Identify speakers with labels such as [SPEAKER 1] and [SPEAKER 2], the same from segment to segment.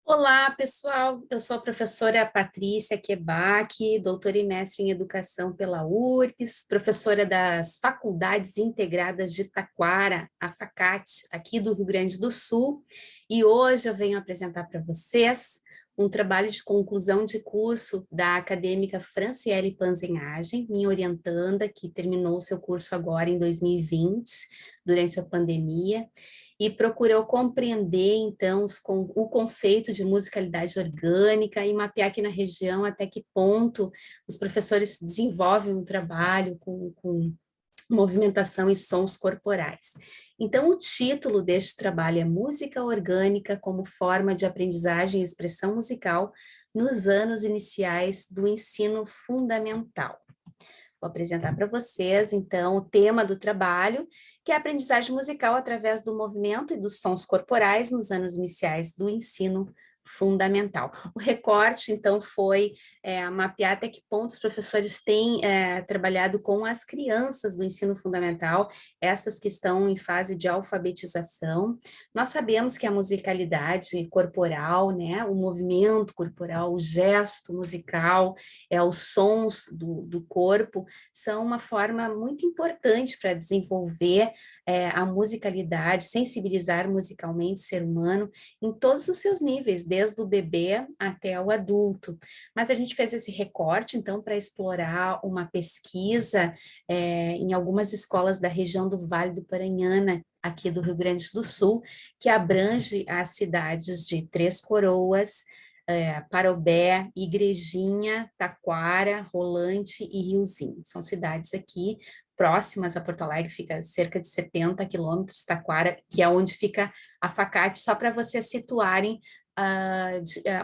[SPEAKER 1] Olá, pessoal. Eu sou a professora Patrícia Quebaque, doutora e mestre em Educação pela URGS, professora das Faculdades Integradas de Taquara, a FACAT, aqui do Rio Grande do Sul, e hoje eu venho apresentar para vocês um trabalho de conclusão de curso da acadêmica Franciele Panzenhagen, minha orientanda, que terminou seu curso agora em 2020, durante a pandemia, e procurou compreender, então, o conceito de musicalidade orgânica e mapear aqui na região até que ponto os professores desenvolvem um trabalho com movimentação e sons corporais. Então, o título deste trabalho é Música Orgânica como Forma de Aprendizagem e Expressão Musical nos anos iniciais do ensino fundamental. Vou apresentar para vocês, então, o tema do trabalho, que é a aprendizagem musical através do movimento e dos sons corporais nos anos iniciais do ensino fundamental. O recorte, então, foi mapear até que ponto os professores têm trabalhado com as crianças do ensino fundamental, essas que estão em fase de alfabetização. Nós sabemos que a musicalidade corporal, né, o movimento corporal, o gesto musical, os sons do corpo, são uma forma muito importante para desenvolver a musicalidade, sensibilizar musicalmente o ser humano em todos os seus níveis, desde o bebê até o adulto. Mas a gente fez esse recorte, então, para explorar uma pesquisa em algumas escolas da região do Vale do Paranhana, aqui do Rio Grande do Sul, que abrange as cidades de Três Coroas, Parobé, Igrejinha, Taquara, Rolante e Riozinho. São cidades aqui próximas a Porto Alegre, fica cerca de 70 quilômetros, Taquara, que é onde fica a FACAT, só para vocês situarem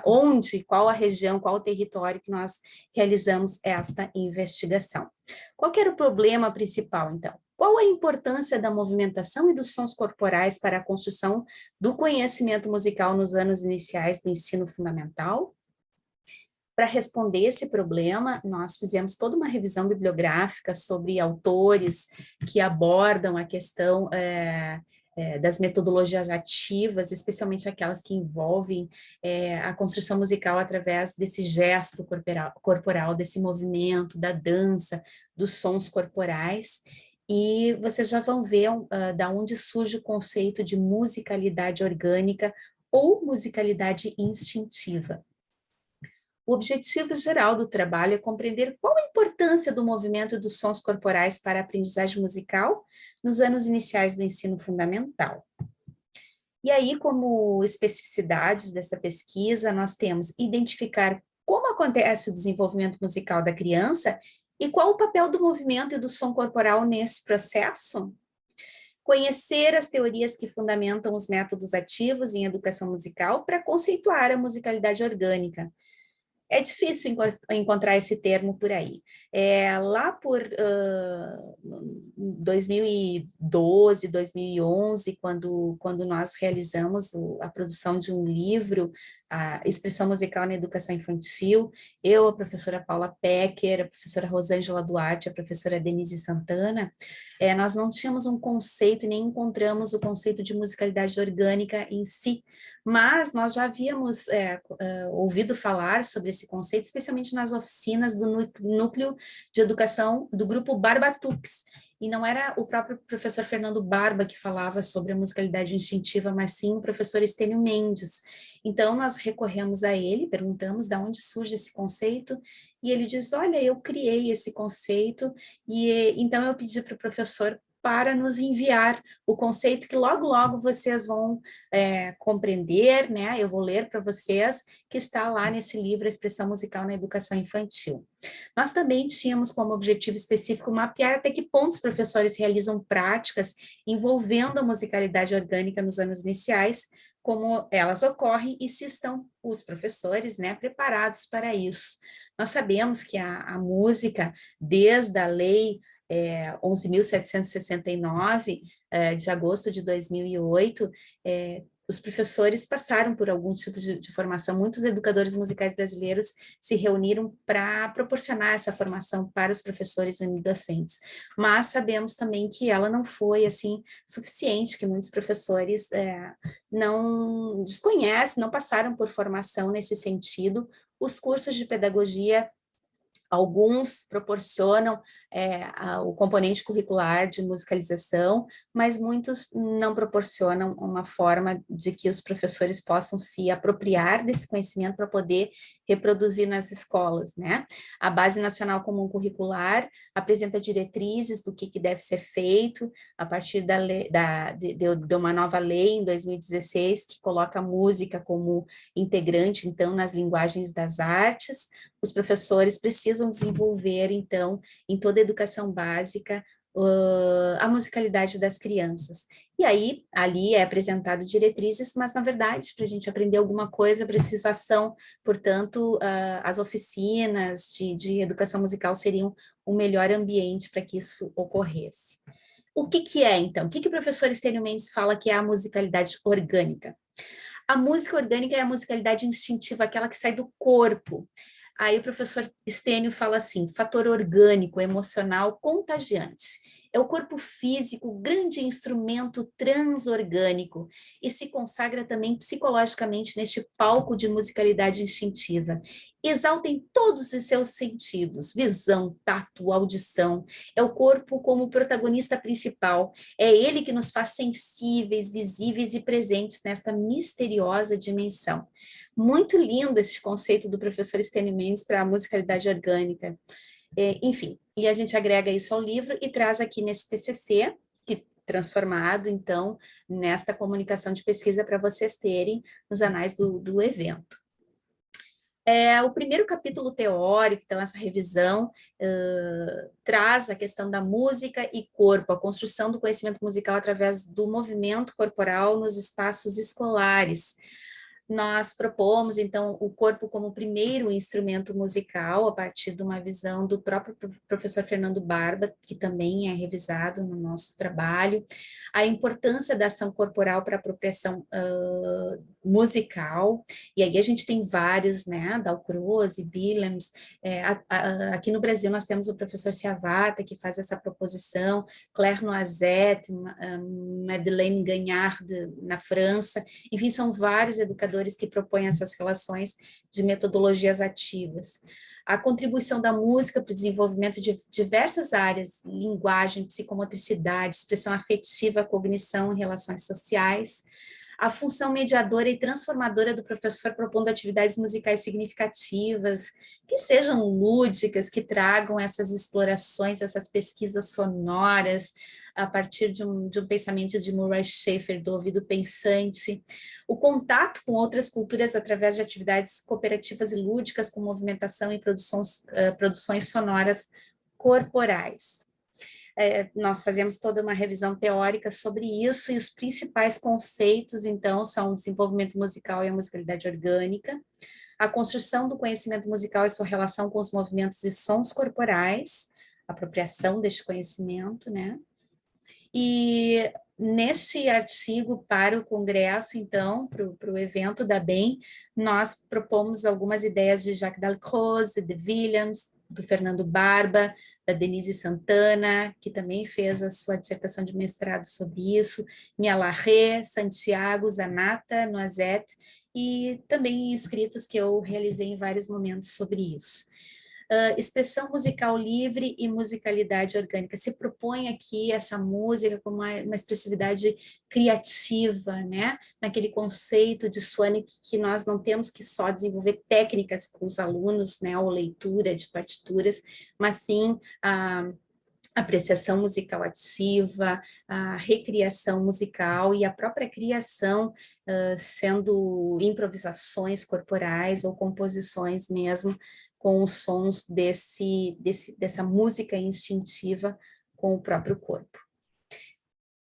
[SPEAKER 1] onde, qual a região, qual o território que nós realizamos esta investigação. Qual que era o problema principal, então? Qual a importância da movimentação e dos sons corporais para a construção do conhecimento musical nos anos iniciais do ensino fundamental? Para responder esse problema, nós fizemos toda uma revisão bibliográfica sobre autores que abordam a questão das metodologias ativas, especialmente aquelas que envolvem a construção musical através desse gesto corporal, desse movimento, da dança, dos sons corporais. E vocês já vão ver da onde surge o conceito de musicalidade orgânica ou musicalidade instintiva. O objetivo geral do trabalho é compreender qual a importância do movimento dos sons corporais para a aprendizagem musical nos anos iniciais do ensino fundamental. E aí, como especificidades dessa pesquisa, nós temos identificar como acontece o desenvolvimento musical da criança e qual o papel do movimento e do som corporal nesse processo. Conhecer as teorias que fundamentam os métodos ativos em educação musical para conceituar a musicalidade orgânica. É difícil encontrar esse termo por aí. Lá por 2012, 2011, quando nós realizamos a produção de um livro, a Expressão Musical na Educação Infantil, eu, a professora Paula Pecker, a professora Rosângela Duarte, a professora Denise Santana, nós não tínhamos um conceito, nem encontramos o conceito de musicalidade orgânica em si, mas nós já havíamos ouvido falar sobre esse conceito, especialmente nas oficinas do Núcleo de Educação do Grupo Barbatux, e não era o próprio professor Fernando Barba que falava sobre a musicalidade instintiva, mas sim o professor Estênio Mendes. Então, nós recorremos a ele, perguntamos de onde surge esse conceito, e ele diz, olha, eu criei esse conceito, e então eu pedi para o professor para nos enviar o conceito que logo, logo vocês vão compreender, né? Eu vou ler para vocês, que está lá nesse livro, A Expressão Musical na Educação Infantil. Nós também tínhamos como objetivo específico mapear até que ponto os professores realizam práticas envolvendo a musicalidade orgânica nos anos iniciais, como elas ocorrem e se estão os professores, né, preparados para isso. Nós sabemos que a música, desde a lei 11.769, de agosto de 2008, os professores passaram por algum tipo de formação, muitos educadores musicais brasileiros se reuniram para proporcionar essa formação para os professores unidocentes, mas sabemos também que ela não foi, assim, suficiente, que muitos professores não desconhecem, não passaram por formação nesse sentido. Os cursos de pedagogia, alguns proporcionam o componente curricular de musicalização, mas muitos não proporcionam uma forma de que os professores possam se apropriar desse conhecimento para poder reproduzir nas escolas, né? A Base Nacional Comum Curricular apresenta diretrizes do que deve ser feito a partir de uma nova lei em 2016 que coloca a música como integrante, então, nas linguagens das artes. Os professores precisam desenvolver, então, em toda a educação básica, a musicalidade das crianças. E aí, ali é apresentado diretrizes, mas, na verdade, para a gente aprender alguma coisa, precisa ação, portanto, as oficinas de educação musical seriam o melhor ambiente para que isso ocorresse. O que é, então? O que o professor Estênio Mendes fala que é a musicalidade orgânica? A música orgânica é a musicalidade instintiva, aquela que sai do corpo. Aí o professor Estênio fala assim, fator orgânico, emocional, contagiante. É o corpo físico, grande instrumento transorgânico, e se consagra também psicologicamente neste palco de musicalidade instintiva. Exalta em todos os seus sentidos, visão, tato, audição. É o corpo como protagonista principal. É ele que nos faz sensíveis, visíveis e presentes nesta misteriosa dimensão. Muito lindo esse conceito do professor Estênio Mendes para a musicalidade orgânica. Enfim, e a gente agrega isso ao livro e traz aqui nesse TCC, que transformado, então, nesta comunicação de pesquisa para vocês terem nos anais do evento. O primeiro capítulo teórico, então, essa revisão, traz a questão da música e corpo, a construção do conhecimento musical através do movimento corporal nos espaços escolares. Nós propomos, então, o corpo como primeiro instrumento musical, a partir de uma visão do próprio professor Fernando Barba, que também é revisado no nosso trabalho, a importância da ação corporal para a apropriação musical, e aí a gente tem vários, né, Dalcroze e Willems, aqui no Brasil nós temos o professor Ciavata, que faz essa proposição, Claire Noisette, Madeleine Gagnard, na França, enfim, são vários educadores que propõem essas relações de metodologias ativas. A contribuição da música para o desenvolvimento de diversas áreas, linguagem, psicomotricidade, expressão afetiva, cognição e relações sociais. A função mediadora e transformadora do professor propondo atividades musicais significativas, que sejam lúdicas, que tragam essas explorações, essas pesquisas sonoras, a partir de um pensamento de Murray Schafer, do ouvido pensante, o contato com outras culturas através de atividades cooperativas e lúdicas, com movimentação e produções sonoras corporais. Nós fazemos toda uma revisão teórica sobre isso, e os principais conceitos, então, são o desenvolvimento musical e a musicalidade orgânica, a construção do conhecimento musical e sua relação com os movimentos e sons corporais, a apropriação deste conhecimento, né? E neste artigo para o congresso, então, para o evento da BEM, nós propomos algumas ideias de Jacques Dalcroze, de Willems, do Fernando Barba, da Denise Santana, que também fez a sua dissertação de mestrado sobre isso, Mia Larré, Santiago, Zanata, Noisette, e também escritos que eu realizei em vários momentos sobre isso. Expressão musical livre e musicalidade orgânica. Se propõe aqui essa música como uma expressividade criativa, né? Naquele conceito de Swann que nós não temos que só desenvolver técnicas com os alunos, né? Ou leitura de partituras, mas sim a apreciação musical ativa, a recriação musical e a própria criação, sendo improvisações corporais ou composições mesmo, com os sons dessa música instintiva com o próprio corpo.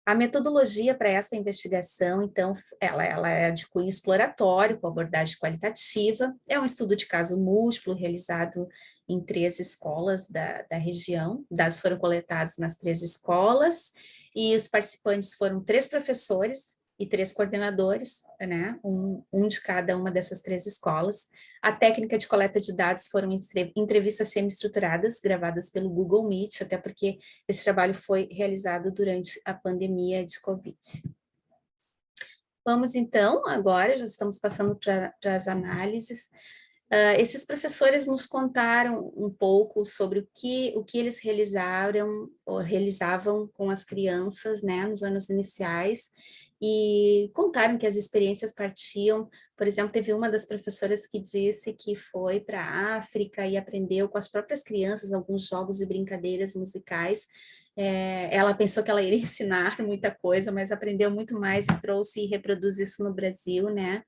[SPEAKER 1] A metodologia para essa investigação, então, ela é de cunho exploratório, com abordagem qualitativa, é um estudo de caso múltiplo, realizado em 3 escolas da região, dados foram coletados nas 3 escolas, e os participantes foram 3 professores, e 3 coordenadores, né? Um de cada uma dessas 3 escolas. A técnica de coleta de dados foram entrevistas semi-estruturadas, gravadas pelo Google Meet, até porque esse trabalho foi realizado durante a pandemia de Covid. Vamos então, agora já estamos passando para as análises. Esses professores nos contaram um pouco sobre o que eles realizavam com as crianças, né, nos anos iniciais, e contaram que as experiências partiam, por exemplo, teve uma das professoras que disse que foi para a África e aprendeu com as próprias crianças alguns jogos e brincadeiras musicais. Ela pensou que ela iria ensinar muita coisa, mas aprendeu muito mais e trouxe e reproduz isso no Brasil, né?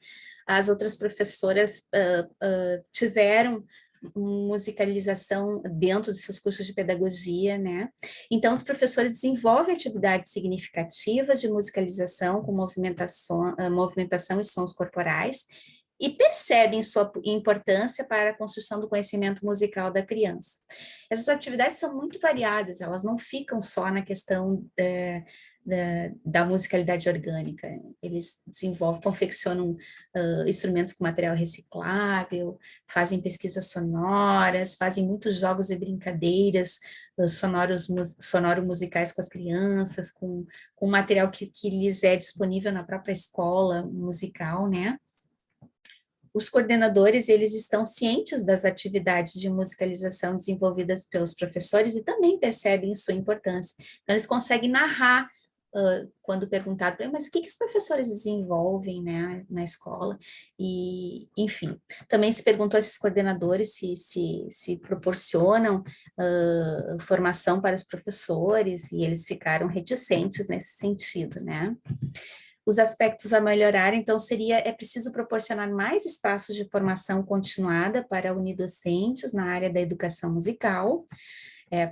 [SPEAKER 1] As outras professoras tiveram musicalização dentro dos seus cursos de pedagogia, né? Então, os professores desenvolvem atividades significativas de musicalização com movimentação e sons corporais e percebem sua importância para a construção do conhecimento musical da criança. Essas atividades são muito variadas, elas não ficam só na questão da musicalidade orgânica. Eles desenvolvem, confeccionam instrumentos com material reciclável, fazem pesquisas sonoras, fazem muitos jogos e brincadeiras sonoro-musicais com as crianças, com material que lhes é disponível na própria escola musical, né? Os coordenadores, eles estão cientes das atividades de musicalização desenvolvidas pelos professores e também percebem sua importância. Então, eles conseguem narrar quando perguntado para ele, mas o que os professores desenvolvem, né, na escola, e, enfim. Também se perguntou a esses coordenadores se proporcionam formação para os professores, e eles ficaram reticentes nesse sentido, né. Os aspectos a melhorar, então, é preciso proporcionar mais espaços de formação continuada para unidocentes na área da educação musical,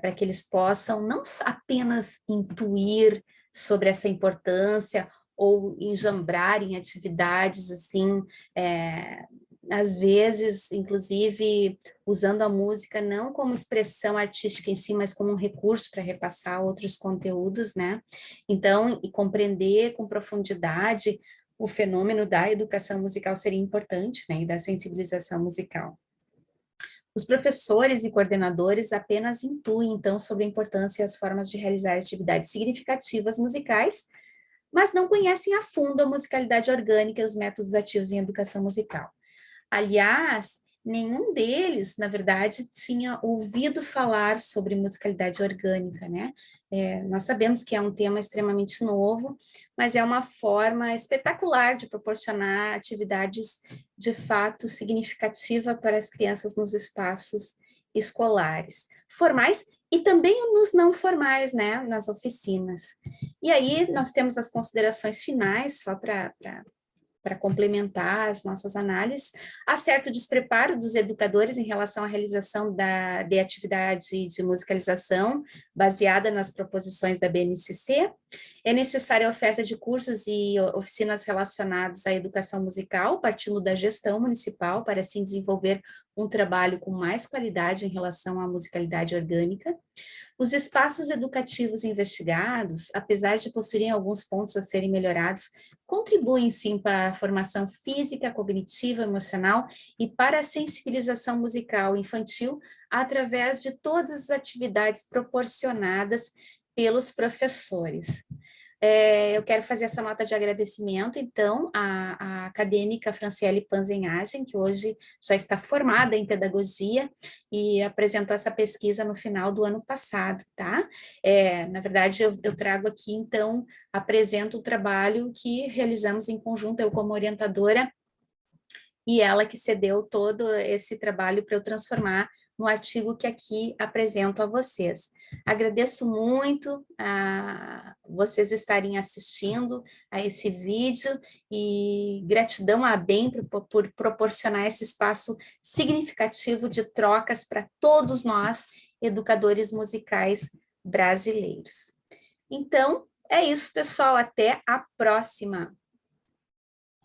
[SPEAKER 1] para que eles possam não apenas intuir sobre essa importância ou enjambrar em atividades, assim, às vezes, inclusive, usando a música não como expressão artística em si, mas como um recurso para repassar outros conteúdos, né? Então, e compreender com profundidade o fenômeno da educação musical seria importante, né? E da sensibilização musical. Os professores e coordenadores apenas intuem, então, sobre a importância e as formas de realizar atividades significativas musicais, mas não conhecem a fundo a musicalidade orgânica e os métodos ativos em educação musical. Aliás, nenhum deles, na verdade, tinha ouvido falar sobre musicalidade orgânica, né? Nós sabemos que é um tema extremamente novo, mas é uma forma espetacular de proporcionar atividades de fato significativa para as crianças nos espaços escolares, formais e também nos não formais, né? Nas oficinas. E aí nós temos as considerações finais, só para complementar as nossas análises. Há certo despreparo dos educadores em relação à realização de atividade de musicalização baseada nas proposições da BNCC. É necessária a oferta de cursos e oficinas relacionados à educação musical, partindo da gestão municipal, para assim desenvolver um trabalho com mais qualidade em relação à musicalidade orgânica. Os espaços educativos investigados, apesar de possuírem alguns pontos a serem melhorados, contribuem sim para a formação física, cognitiva, emocional e para a sensibilização musical infantil através de todas as atividades proporcionadas pelos professores. Eu quero fazer essa nota de agradecimento, então, à acadêmica Franciele Panzenhagen, que hoje já está formada em pedagogia e apresentou essa pesquisa no final do ano passado, tá? Na verdade, eu trago aqui, então, apresento o trabalho que realizamos em conjunto, eu como orientadora, e ela que cedeu todo esse trabalho para eu transformar no artigo que aqui apresento a vocês. Agradeço muito a vocês estarem assistindo a esse vídeo e gratidão à ABEM por proporcionar esse espaço significativo de trocas para todos nós, educadores musicais brasileiros. Então, é isso, pessoal. Até a próxima!